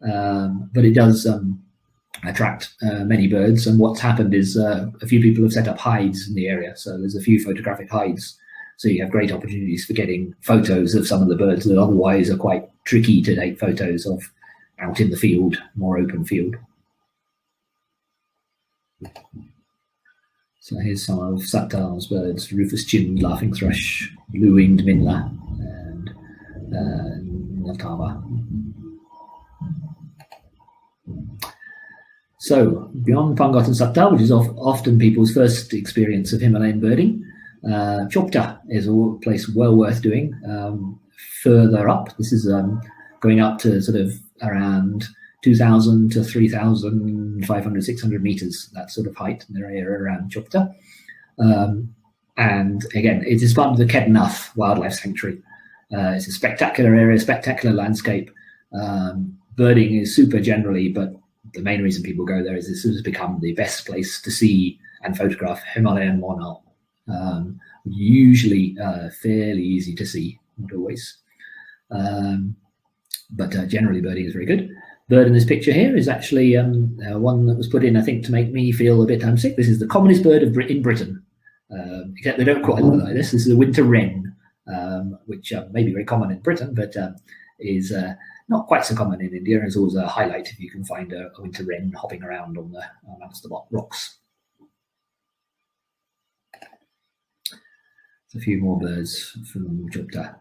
it does attract many birds. And what's happened is a few people have set up hides in the area. So there's a few photographic hides. So you have great opportunities for getting photos of some of the birds that otherwise are quite tricky to take photos of out in the field, more open field. So here's some of Sattal's birds: Rufous-chinned laughing thrush, blue-winged minla, and Naltava. So beyond Pongot and Sattal, which is often people's first experience of Himalayan birding, Chopta is a place well worth doing. Further up, this is going up to sort of around 2,000 to 3,500, 600 meters, that sort of height in the area around Chopta. And again, it is part of the Kedarnath Wildlife Sanctuary. It's a spectacular area, spectacular landscape. Birding is super generally, but the main reason people go there is this has become the best place to see and photograph Himalayan monal. Usually fairly easy to see, not always. But generally birding is very good. Bird in this picture here is actually one that was put in, I think, to make me feel a bit homesick. This is the commonest bird in Britain, except they don't quite look like this. This is a winter wren, which may be very common in Britain, but is not quite so common in India. It's always a highlight if you can find a winter wren hopping around amongst the rocks. A few more birds from Chopta.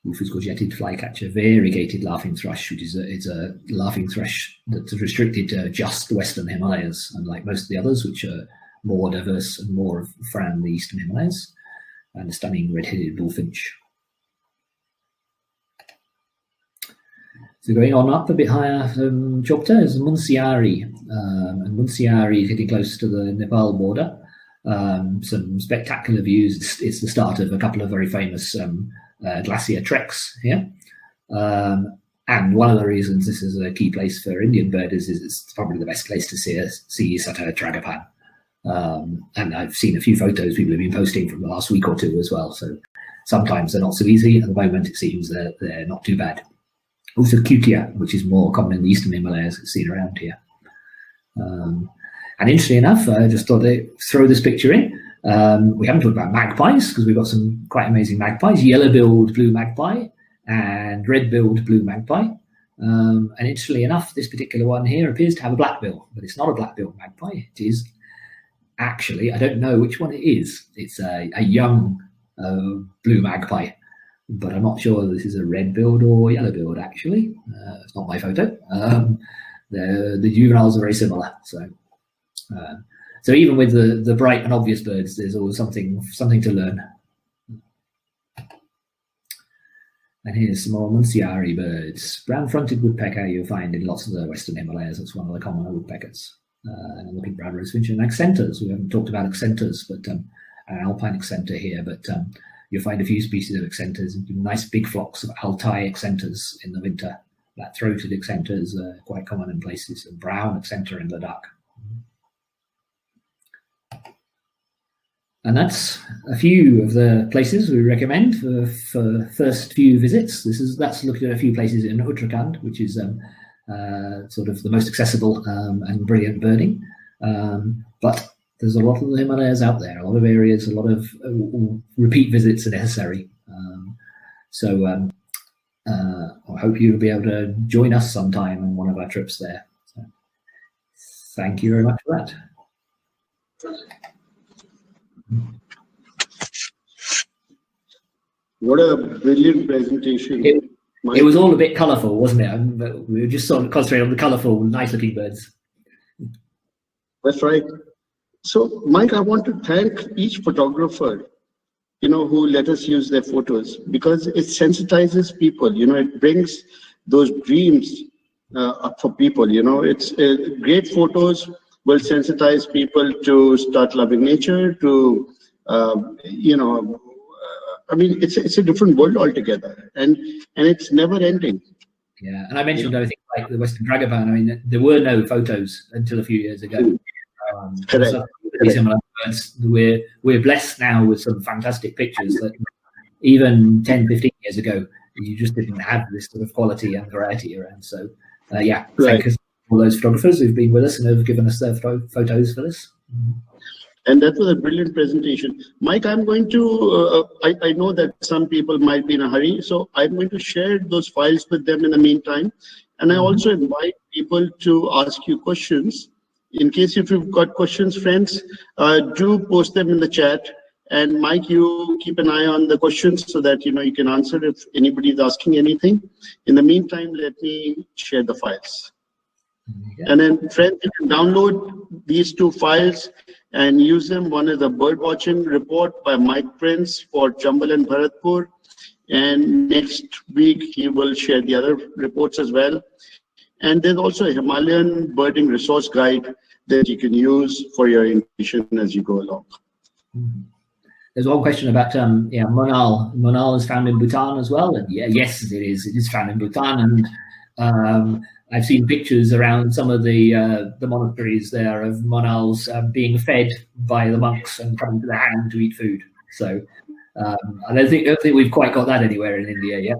Rufous-throated Flycatcher, variegated laughing thrush, which is a laughing thrush that's restricted to just the Western Himalayas, unlike most of the others, which are more diverse and more from the Eastern Himalayas, and a stunning red-headed bullfinch. So going on up a bit higher from Chopta is Munsiari, and Munsiari is getting close to the Nepal border. Some spectacular views. It's the start of a couple of very famous glacier treks here. And one of the reasons this is a key place for Indian birders is it's probably the best place to see Satyr Tragopan. And I've seen a few photos people have been posting from the last week or two as well. So sometimes they're not so easy. At the moment, it seems they're not too bad. Also Cutia, which is more common in the eastern Himalayas, it's seen around here. And interestingly enough, I just thought I'd throw this picture in. We haven't talked about magpies because we've got some quite amazing magpies, yellow-billed blue magpie and red-billed blue magpie. And interestingly enough, this particular one here appears to have a black bill, but it's not a black-billed magpie. It is actually, I don't know which one it is. It's a young blue magpie, but I'm not sure this is a red-billed or yellow-billed, actually. It's not my photo. The juveniles are very similar. So even with the bright and obvious birds, there's always something to learn. And here's some more Munsiari birds. Brown-fronted woodpecker you'll find in lots of the western Himalayas. That's one of the commoner woodpeckers. And I'm looking at Rosefinch and accenters. We haven't talked about accenters, but an alpine accenter here. But you'll find a few species of accenters, nice big flocks of Altai accenters in the winter. Black-throated accenters are quite common in places, and brown accenter in Ladakh. And that's a few of the places we recommend for first few visits. That's looking at a few places in Uttarakhand, which is sort of the most accessible and brilliant birding. But there's a lot of the Himalayas out there, a lot of areas, a lot of repeat visits are necessary. I hope you'll be able to join us sometime on one of our trips there. So, thank you very much for that. What a brilliant presentation. It was all a bit colourful, wasn't it? We were just sort of concentrating on the colourful, nice-looking birds. That's right. So, Mike, I want to thank each photographer, who let us use their photos, because it sensitizes people. It brings those dreams up for people. It's great photos will sensitize people to start loving nature, to, it's a different world altogether, and it's never ending. Yeah, and I mentioned, I think, like the Western Tragopan, there were no photos until a few years ago. Correct. So similar birds. We're blessed now with some fantastic pictures that even 10, 15 years ago, you just didn't have this sort of quality and variety around. So, yeah, thank you. All those photographers who've been with us and have given us their photos for this. And that was a brilliant presentation. Mike, I'm going to, I know that some people might be in a hurry, so I'm going to share those files with them in the meantime. And I also invite people to ask you questions. In case if you've got questions, friends, do post them in the chat. And Mike, you keep an eye on the questions so that, you can answer if anybody is asking anything. In the meantime, let me share the files. Yeah. And then, friends, you can download these two files and use them. One is a bird watching report by Mike Prince for Chambal and Bharatpur. And next week, he will share the other reports as well. And there's also a Himalayan birding resource guide that you can use for your information as you go along. There's one question about Monal. Monal is found in Bhutan as well, and yes, it is. It is found in Bhutan, and I've seen pictures around some of the monasteries there of Monals being fed by the monks and coming to the hand to eat food. So I don't think we've quite got that anywhere in India yet,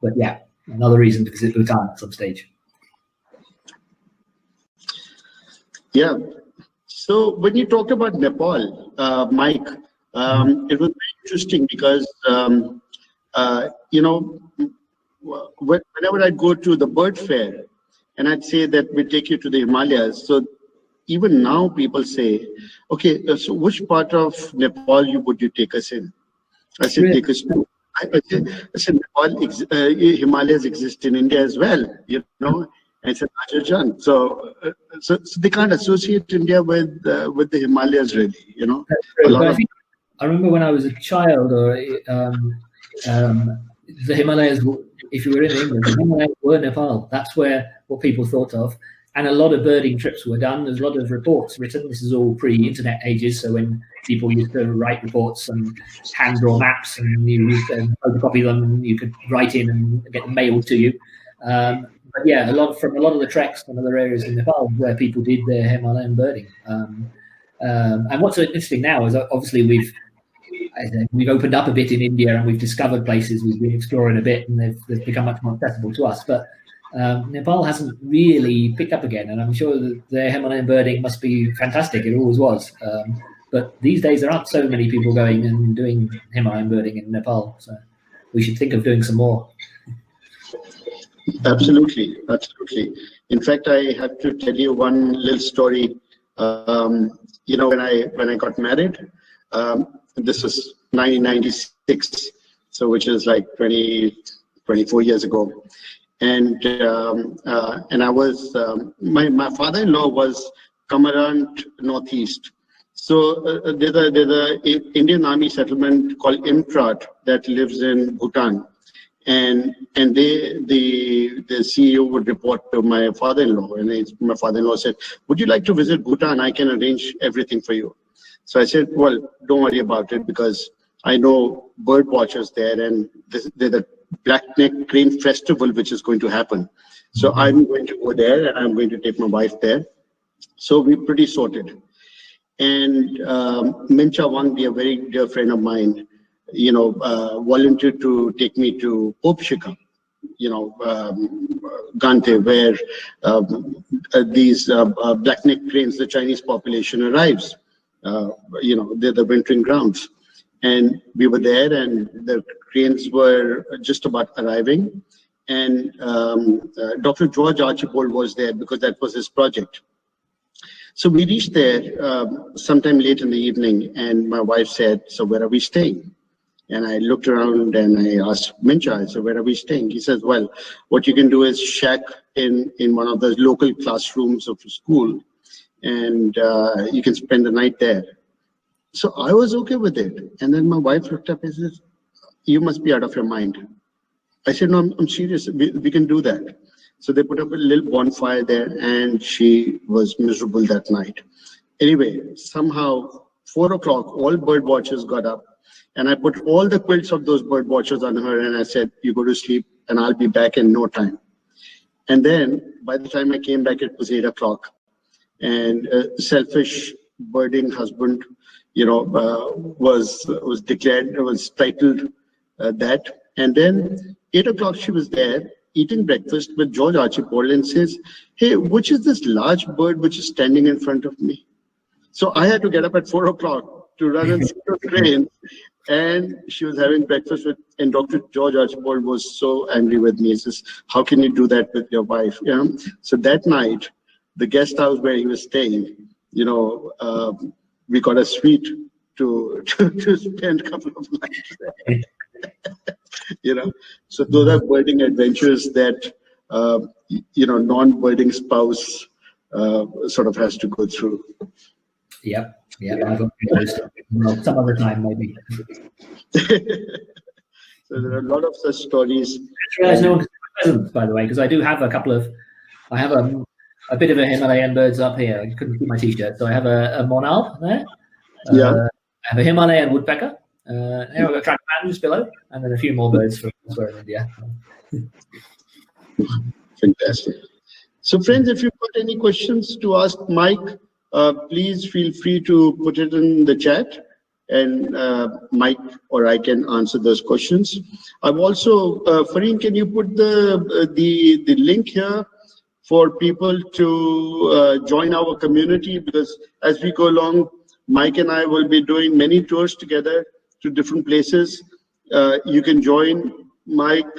but yeah, another reason to visit Bhutan at some stage. Yeah. So when you talked about Nepal, Mike, it was very interesting because, whenever I'd go to the bird fair and I'd say that we take you to the Himalayas, so even now people say, okay, so which part of Nepal would you take us in? I said, take us to. I said Nepal, Himalayas exist in India as well, I said, Ajajan. So they can't associate India with the Himalayas, really, I remember when I was a child, the Himalayas, if you were in England, the Himalayas were Nepal. That's what people thought of. And a lot of birding trips were done. There's a lot of reports written. This is all pre-internet ages. So when people used to write reports and hand-draw maps and you used to photocopy them, you could write in and get them mailed to you. But yeah, from a lot of the treks and other areas in Nepal where people did their Himalayan birding. And what's interesting now is obviously we've opened up a bit in India and we've discovered places, we've been exploring a bit, and they've become much more accessible to us. But Nepal hasn't really picked up again, and I'm sure that their Himalayan birding must be fantastic. It always was. But these days there aren't so many people going and doing Himalayan birding in Nepal, so we should think of doing some more. Absolutely, absolutely. In fact, I have to tell you one little story. You know, when I got married, this was 1996, so which is like 24 years ago, and I was my father-in-law was Kamarant Northeast. So there's a Indian Army settlement called Imtrat that lives in Bhutan, and the CEO would report to my father-in-law, and my father-in-law said, "Would you like to visit Bhutan? I can arrange everything for you." So I said, "Well, don't worry about it, because I know bird watchers there, and there's the Black-necked Crane Festival which is going to happen. So I'm going to go there, and I'm going to take my wife there." So we're pretty sorted. And Mincha Wangdi, a very dear friend of mine, you know, volunteered to take me to Opshika, you know, Gante, where these black-necked cranes, the Chinese population arrives. You know, they're the wintering grounds. And we were there, and the cranes were just about arriving. And Dr. George Archibald was there because that was his project. So we reached there sometime late in the evening, and my wife said, "So where are we staying?" And I looked around and I asked Mincha, I said, "Where are we staying?" He says, "Well, what you can do is shack in one of the local classrooms of the school, and you can spend the night there." So I was okay with it. And then my wife looked up and said, "You must be out of your mind." I said, "No, I'm serious. We can do that." So they put up a little bonfire there, and she was miserable that night. Anyway, somehow 4 o'clock, all bird watchers got up, and I put all the quilts of those bird watchers on her, and I said, "You go to sleep, and I'll be back in no time." And then by the time I came back, it was 8 o'clock, and selfish birding husband, you know, was declared, was titled that. And then 8 o'clock, she was there eating breakfast with George Archibald, and says, "Hey, which is this large bird which is standing in front of me?" So I had to get up at 4 o'clock to run and see the crane, and she was having breakfast with, and Dr. George Archibald was so angry with me. He says, "How can you do that with your wife?" You know? So that night, the guest house where he was staying, you know, we got a suite to spend a couple of nights there. You know, so those are birding adventures that you know, non-birding spouse sort of has to go through. Yep. I've got those some other time maybe. So there are a lot of such stories. I realize no one can see pheasants, by the way, because I do have a couple of. I have a bit of a Himalayan birds up here. You couldn't see my t-shirt, so I have a monarch there. Yeah. I have a Himalayan woodpecker. Here I've got Tragopan just below, and then a few more birds from elsewhere in India. Fantastic. So friends, if you've got any questions to ask Mike, please feel free to put it in the chat, and Mike or I can answer those questions. I've also, Fareen, can you put the link here for people to join our community? Because as we go along, Mike and I will be doing many tours together to different places. You can join Mike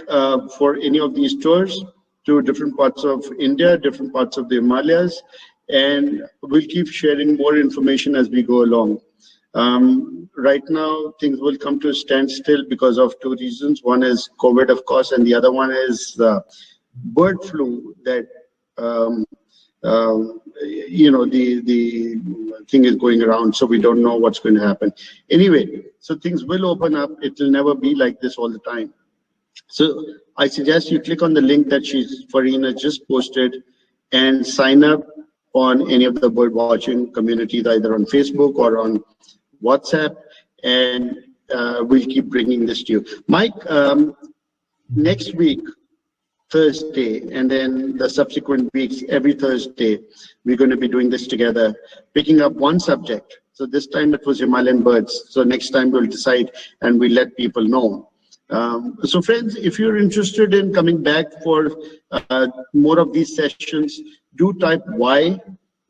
for any of these tours to different parts of India, different parts of the Himalayas, and we'll keep sharing more information as we go along. Right now, things will come to a standstill because of two reasons. One is COVID, of course, and the other one is bird flu that, you know, the thing is going around, so we don't know what's going to happen. Anyway, so things will open up. It will never be like this all the time. So I suggest you click on the link that Farina just posted and sign up on any of the bird watching communities, either on Facebook or on WhatsApp, and we'll keep bringing this to you. Mike, next week, Thursday, and then the subsequent weeks, every Thursday, we're going to be doing this together, picking up one subject. So this time it was Himalayan birds. So next time we'll decide and we'll let people know. So friends, if you're interested in coming back for more of these sessions, do type Y.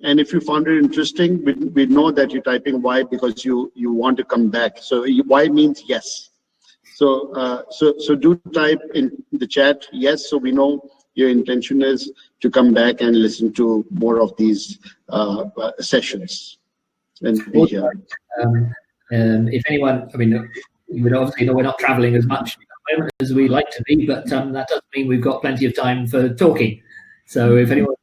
And if you found it interesting, we know that you're typing Y because you want to come back. So Y means yes. So so do type in the chat yes, so we know your intention is to come back and listen to more of these sessions. And be here. If anyone, I mean, you would obviously know we're not traveling as much as we like to be, but that doesn't mean we've got plenty of time for talking. So if anyone's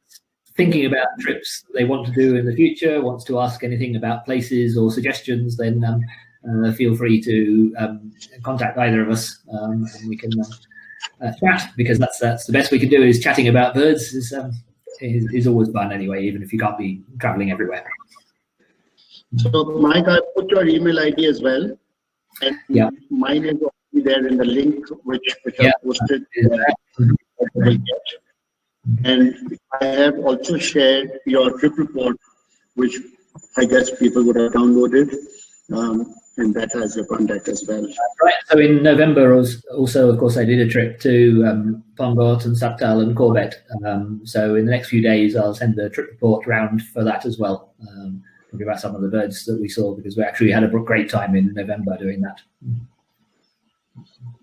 thinking about trips they want to do in the future, wants to ask anything about places or suggestions, then feel free to contact either of us, and we can chat, because that's the best we can do. Is chatting about birds is always fun anyway, even if you can't be traveling everywhere. So Mike, I put your email ID as well, and mine is already there in the link which I posted. And I have also shared your trip report, which I guess people would have downloaded. And that has your contact as well. Right. So in November, also, of course, I did a trip to Pongot and Saptal and Corbett. So in the next few days, I'll send the trip report round for that as well. Talking about some of the birds that we saw, because we actually had a great time in November doing that.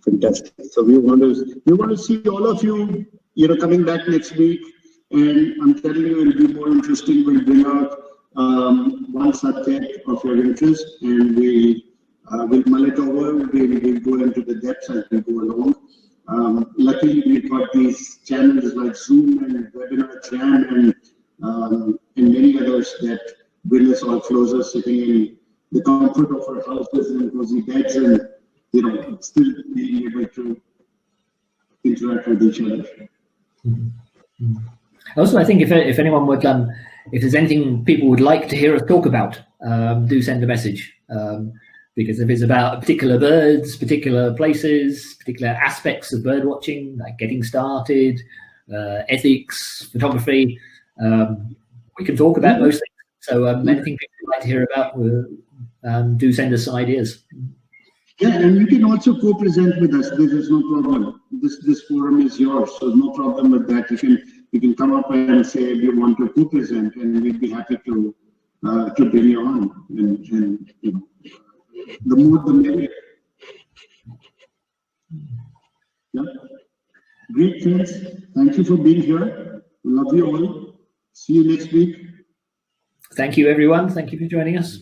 Fantastic. So we want to see all of you, coming back next week. And I'm telling you, it'll be more interesting. We'll bring out one subject of your interest, and we'll mull it over. We'll go into the depths as we go along. Luckily, we've got these channels like Zoom and Webinar Jam and many others that bring us all closer, sitting in the comfort of our houses and cozy beds, and still being able to interact with each other. Also, I think if anyone would, if there's anything people would like to hear us talk about, do send a message. Because if it's about particular birds, particular places, particular aspects of bird watching, like getting started, ethics, photography, we can talk about most things. So anything people would like to hear about, do send us some ideas. Yeah, and you can also co-present with us. There is no problem. This forum is yours, so no problem with that. You can come up and say you want to co-present, and we'd be happy to bring you on. And the more the merrier. Yeah. Great, friends. Thank you for being here. We love you all. See you next week. Thank you, everyone. Thank you for joining us.